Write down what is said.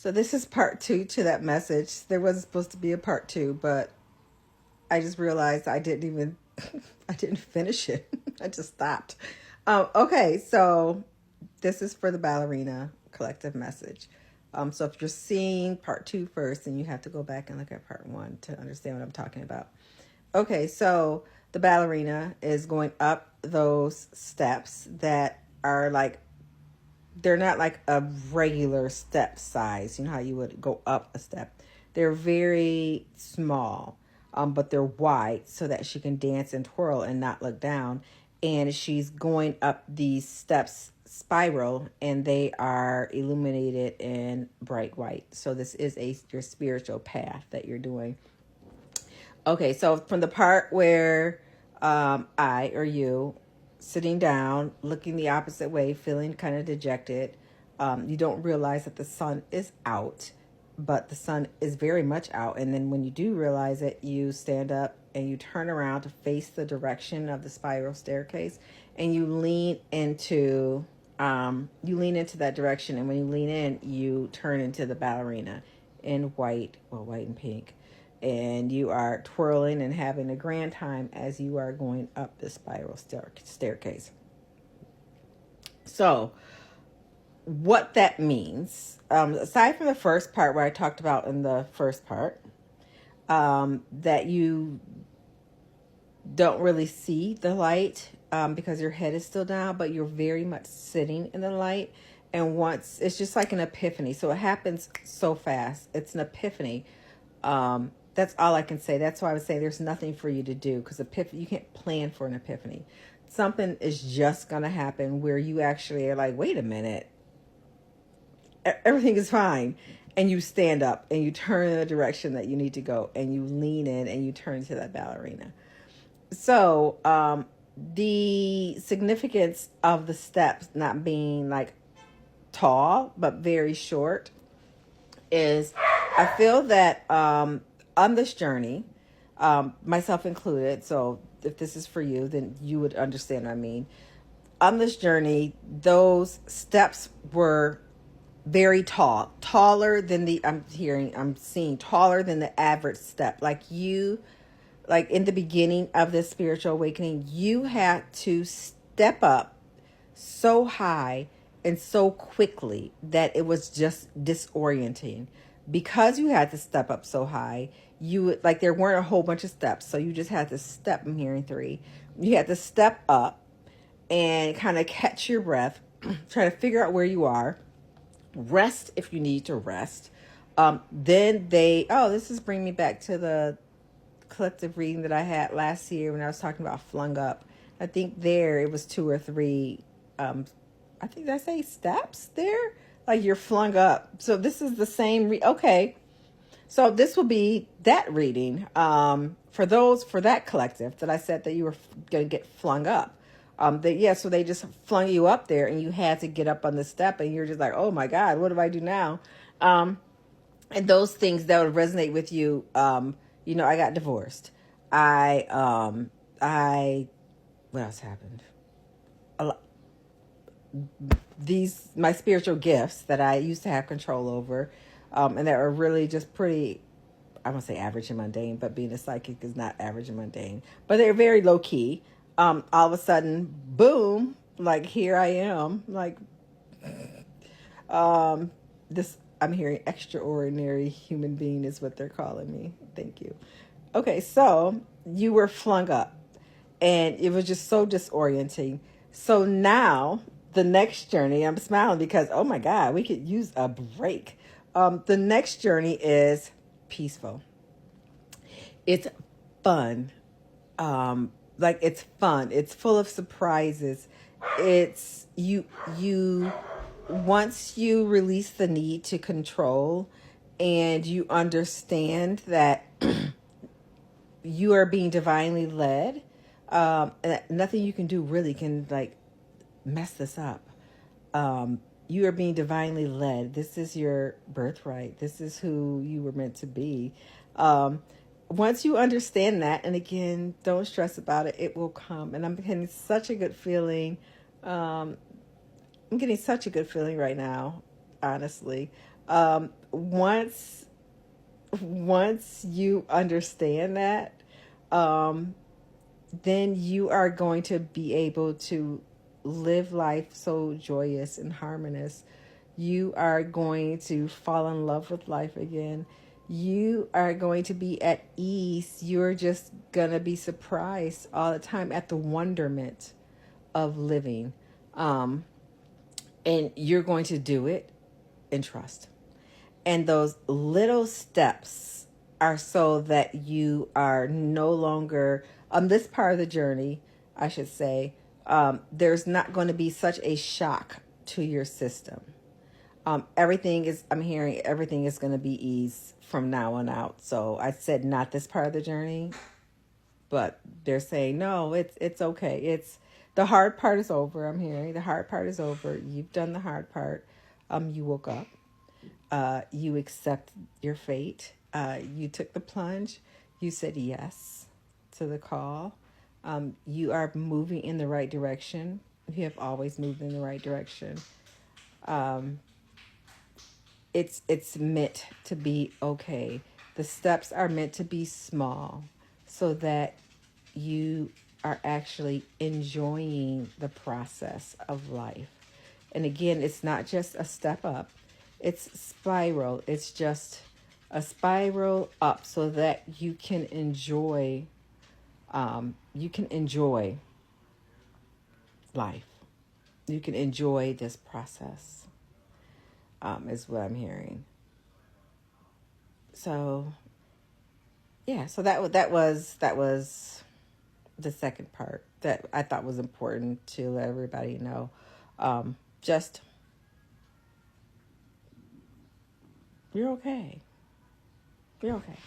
So this is part two to that message. There wasn't supposed to be a part two, but I just realized I didn't even I didn't finish it. I just stopped. Okay, so this is for the ballerina collective message. So if you're seeing part two first, then you have to go back and look at part one to understand what I'm talking about. Okay, so the ballerina is going up those steps that are like they're not like a regular step size. You know how you would go up a step. They're very small, but they're wide so that she can dance and twirl and not look down. And she's going up these steps spiral, and they are illuminated in bright white. So this is your spiritual path that you're doing. Okay, so from the part where I or you sitting down, looking the opposite way, feeling kind of dejected, you don't realize that the sun is out, but the sun is very much out. And then when you do realize it, you stand up and you turn around to face the direction of the spiral staircase, and you lean into that direction. And when you lean in, you turn into the ballerina in white, well, white and pink, and you are twirling and having a grand time as you are going up the spiral staircase. So what that means, aside from the first part where I talked about in the first part, that you don't really see the light because your head is still down, but you're very much sitting in the light. And once, it's just like an epiphany. So it happens so fast. It's an epiphany. That's all I can say. That's why I would say there's nothing for you to do, because you can't plan for an epiphany. Something is just going to happen where you actually are like, wait a minute, everything is fine. And you stand up and you turn in the direction that you need to go, and you lean in and you turn to that ballerina. So the significance of the steps not being like tall but very short is, I feel that on this journey, myself included, so if this is for you, then you would understand what I mean. On this journey, those steps were very tall, taller than I'm seeing taller than the average step. Like in the beginning of this spiritual awakening, you had to step up so high and so quickly that it was just disorienting. Because you had to step up so high, there weren't a whole bunch of steps, so you just had to step. I'm hearing three. You had to step up and kind of catch your breath, try to figure out where you are, rest if you need to rest. Then this is bringing me back to the collective reading that I had last year when I was talking about flung up. I think there it was two or three. I think, did I say steps there? Like you're flung up. So this is the same. Okay. So this will be that reading for that collective that I said that you were going to get flung up. So they just flung you up there, and you had to get up on the step, and you're just like, oh my God, what do I do now? And those things that would resonate with you. I got divorced. What else happened? My spiritual gifts that I used to have control over, and that are really just pretty, I won't say average and mundane, but being a psychic is not average and mundane, but they're very low key. All of a sudden, boom, like here I am, like, this, I'm hearing extraordinary human being is what they're calling me. Thank you. Okay. So you were flung up, and it was just so disorienting. So now the next journey, I'm smiling because, oh my God, we could use a break. The next journey is peaceful. It's fun. It's fun. It's full of surprises. It's you once you release the need to control, and you understand that you are being divinely led, and nothing you can do really can mess this up. You are being divinely led. This is your birthright. This is who you were meant to be. Once you understand that, and again, don't stress about it, it will come. And I'm getting such a good feeling. I'm getting such a good feeling right now. honestly. Once you understand that, um, then you are going to be able to live life so joyous and harmonious. You are going to fall in love with life again. You are going to be at ease. You're just going to be surprised all the time at the wonderment of living. Um, and you're going to do it in trust. And those little steps are so that you are no longer on this part of the journey, I should say. There's not going to be such a shock to your system. I'm hearing everything is going to be ease from now on out. So I said not this part of the journey, but they're saying, no, it's okay. It's the hard part is over. I'm hearing the hard part is over. You've done the hard part. You woke up. You accept your fate. You took the plunge. You said yes to the call. You are moving in the right direction. You have always moved in the right direction. Um, it's meant to be okay. The steps are meant to be small so that you are actually enjoying the process of life. And again, it's not just a step up, it's spiral. It's just a spiral up so that you can enjoy life. You can enjoy this process, is what I'm hearing. So yeah, so that was the second part that I thought was important to let everybody know. Just you're okay. You're okay.